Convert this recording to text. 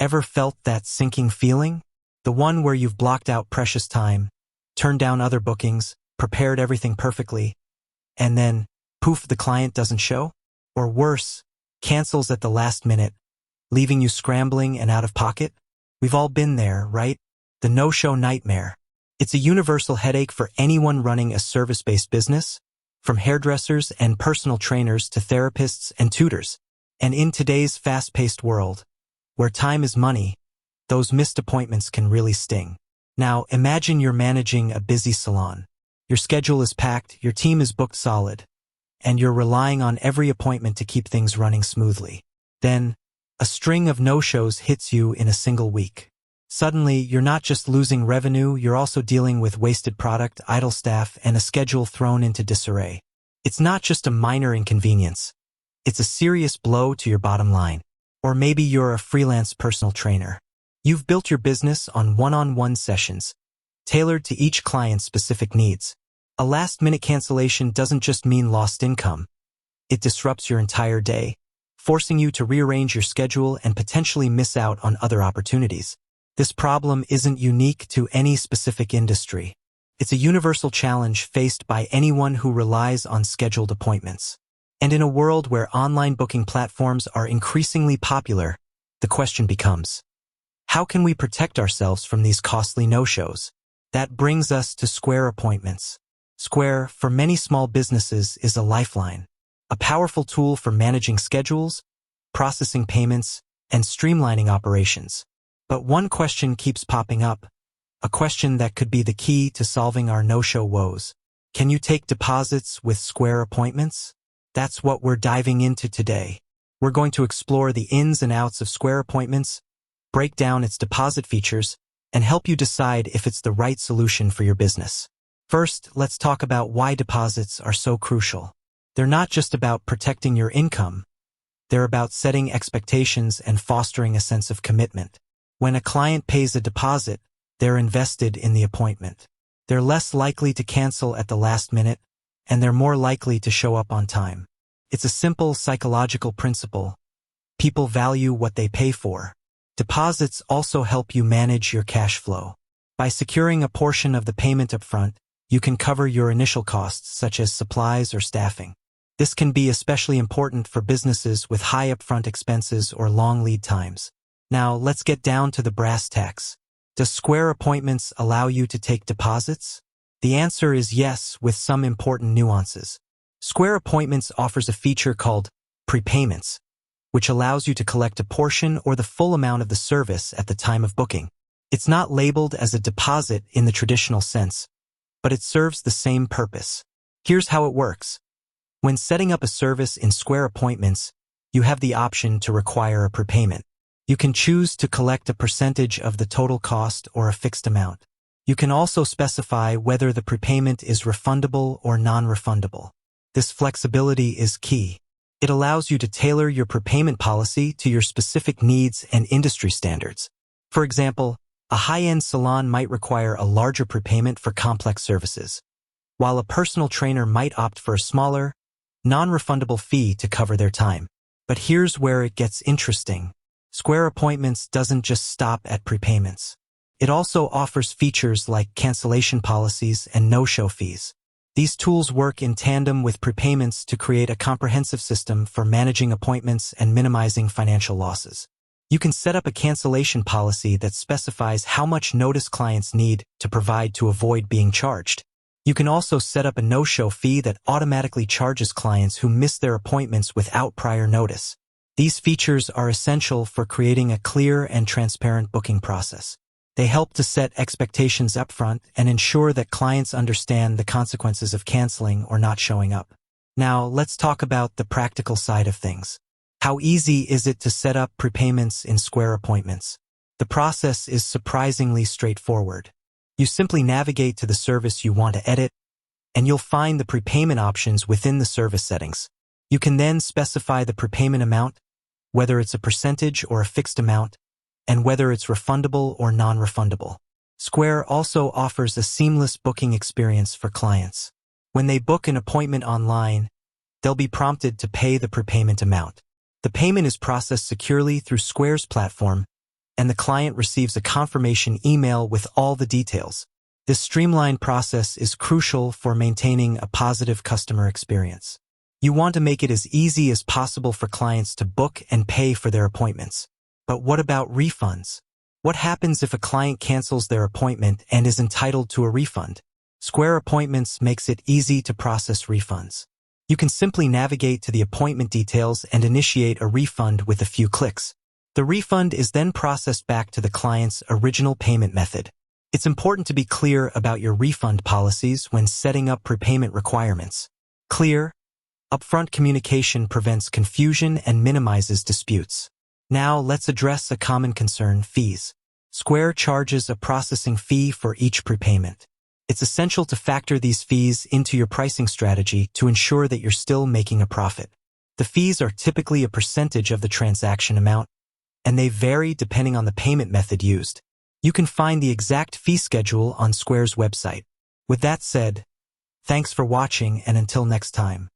Ever felt that sinking feeling? The one where you've blocked out precious time, turned down other bookings, prepared everything perfectly, and then, poof, the client doesn't show? Or worse, cancels at the last minute, leaving you scrambling and out of pocket? We've all been there, right? The no-show nightmare. It's a universal headache for anyone running a service-based business, from hairdressers and personal trainers to therapists and tutors. And in today's fast-paced world, where time is money, those missed appointments can really sting. Now, imagine you're managing a busy salon. Your schedule is packed, your team is booked solid, and you're relying on every appointment to keep things running smoothly. Then, a string of no-shows hits you in a single week. Suddenly, you're not just losing revenue, you're also dealing with wasted product, idle staff, and a schedule thrown into disarray. It's not just a minor inconvenience. It's a serious blow to your bottom line. Or maybe you're a freelance personal trainer. You've built your business on one-on-one sessions, tailored to each client's specific needs. A last-minute cancellation doesn't just mean lost income. It disrupts your entire day, forcing you to rearrange your schedule and potentially miss out on other opportunities. This problem isn't unique to any specific industry. It's a universal challenge faced by anyone who relies on scheduled appointments. And in a world where online booking platforms are increasingly popular, the question becomes, how can we protect ourselves from these costly no-shows? That brings us to Square appointments. Square, for many small businesses, is a lifeline, a powerful tool for managing schedules, processing payments, and streamlining operations. But one question keeps popping up, a question that could be the key to solving our no-show woes. Can you take deposits with Square appointments? That's what we're diving into today. We're going to explore the ins and outs of Square appointments, break down its deposit features, and help you decide if it's the right solution for your business. First, let's talk about why deposits are so crucial. They're not just about protecting your income. They're about setting expectations and fostering a sense of commitment. When a client pays a deposit, they're invested in the appointment. They're less likely to cancel at the last minute, and they're more likely to show up on time. It's a simple psychological principle. People value what they pay for. Deposits also help you manage your cash flow. By securing a portion of the payment up front, you can cover your initial costs, such as supplies or staffing. This can be especially important for businesses with high upfront expenses or long lead times. Now, let's get down to the brass tacks. Does Square appointments allow you to take deposits? The answer is yes, with some important nuances. Square appointments offers a feature called prepayments, which allows you to collect a portion or the full amount of the service at the time of booking. It's not labeled as a deposit in the traditional sense, but it serves the same purpose. Here's how it works. When setting up a service in Square appointments, you have the option to require a prepayment. You can choose to collect a percentage of the total cost or a fixed amount. You can also specify whether the prepayment is refundable or non-refundable. This flexibility is key. It allows you to tailor your prepayment policy to your specific needs and industry standards. For example, a high-end salon might require a larger prepayment for complex services, while a personal trainer might opt for a smaller, non-refundable fee to cover their time. But here's where it gets interesting. Square appointments doesn't just stop at prepayments. It also offers features like cancellation policies and no-show fees. These tools work in tandem with prepayments to create a comprehensive system for managing appointments and minimizing financial losses. You can set up a cancellation policy that specifies how much notice clients need to provide to avoid being charged. You can also set up a no-show fee that automatically charges clients who miss their appointments without prior notice. These features are essential for creating a clear and transparent booking process. They help to set expectations upfront and ensure that clients understand the consequences of canceling or not showing up. Now, let's talk about the practical side of things. How easy is it to set up prepayments in Square appointments? The process is surprisingly straightforward. You simply navigate to the service you want to edit, and you'll find the prepayment options within the service settings. You can then specify the prepayment amount, whether it's a percentage or a fixed amount, and whether it's refundable or non-refundable. Square also offers a seamless booking experience for clients. When they book an appointment online, they'll be prompted to pay the prepayment amount. The payment is processed securely through Square's platform, and the client receives a confirmation email with all the details. This streamlined process is crucial for maintaining a positive customer experience. You want to make it as easy as possible for clients to book and pay for their appointments. But what about refunds? What happens if a client cancels their appointment and is entitled to a refund? Square Appointments makes it easy to process refunds. You can simply navigate to the appointment details and initiate a refund with a few clicks. The refund is then processed back to the client's original payment method. It's important to be clear about your refund policies when setting up prepayment requirements. Clear, upfront communication prevents confusion and minimizes disputes. Now let's address a common concern: fees. Square charges a processing fee for each prepayment. It's essential to factor these fees into your pricing strategy to ensure that you're still making a profit. The fees are typically a percentage of the transaction amount, and they vary depending on the payment method used. You can find the exact fee schedule on Square's website. With that said, thanks for watching, and until next time.